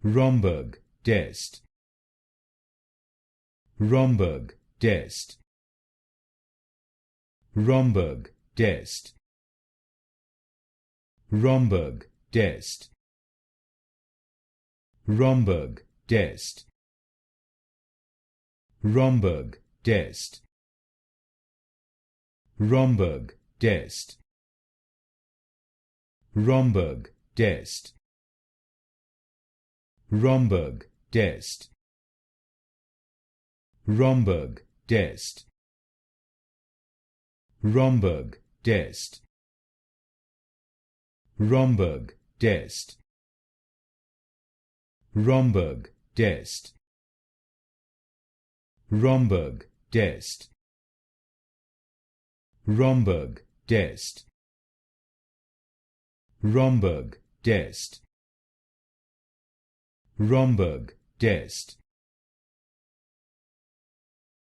Romberg Test. Romberg Test. Romberg Test. Romberg Test. Romberg Test. Romberg Test. Romberg Test. Romberg Test. Romberg Test. Romberg Test. Romberg Test. Romberg Test. Romberg Test. Romberg Test. Romberg Test. Romberg Test. Romberg Test.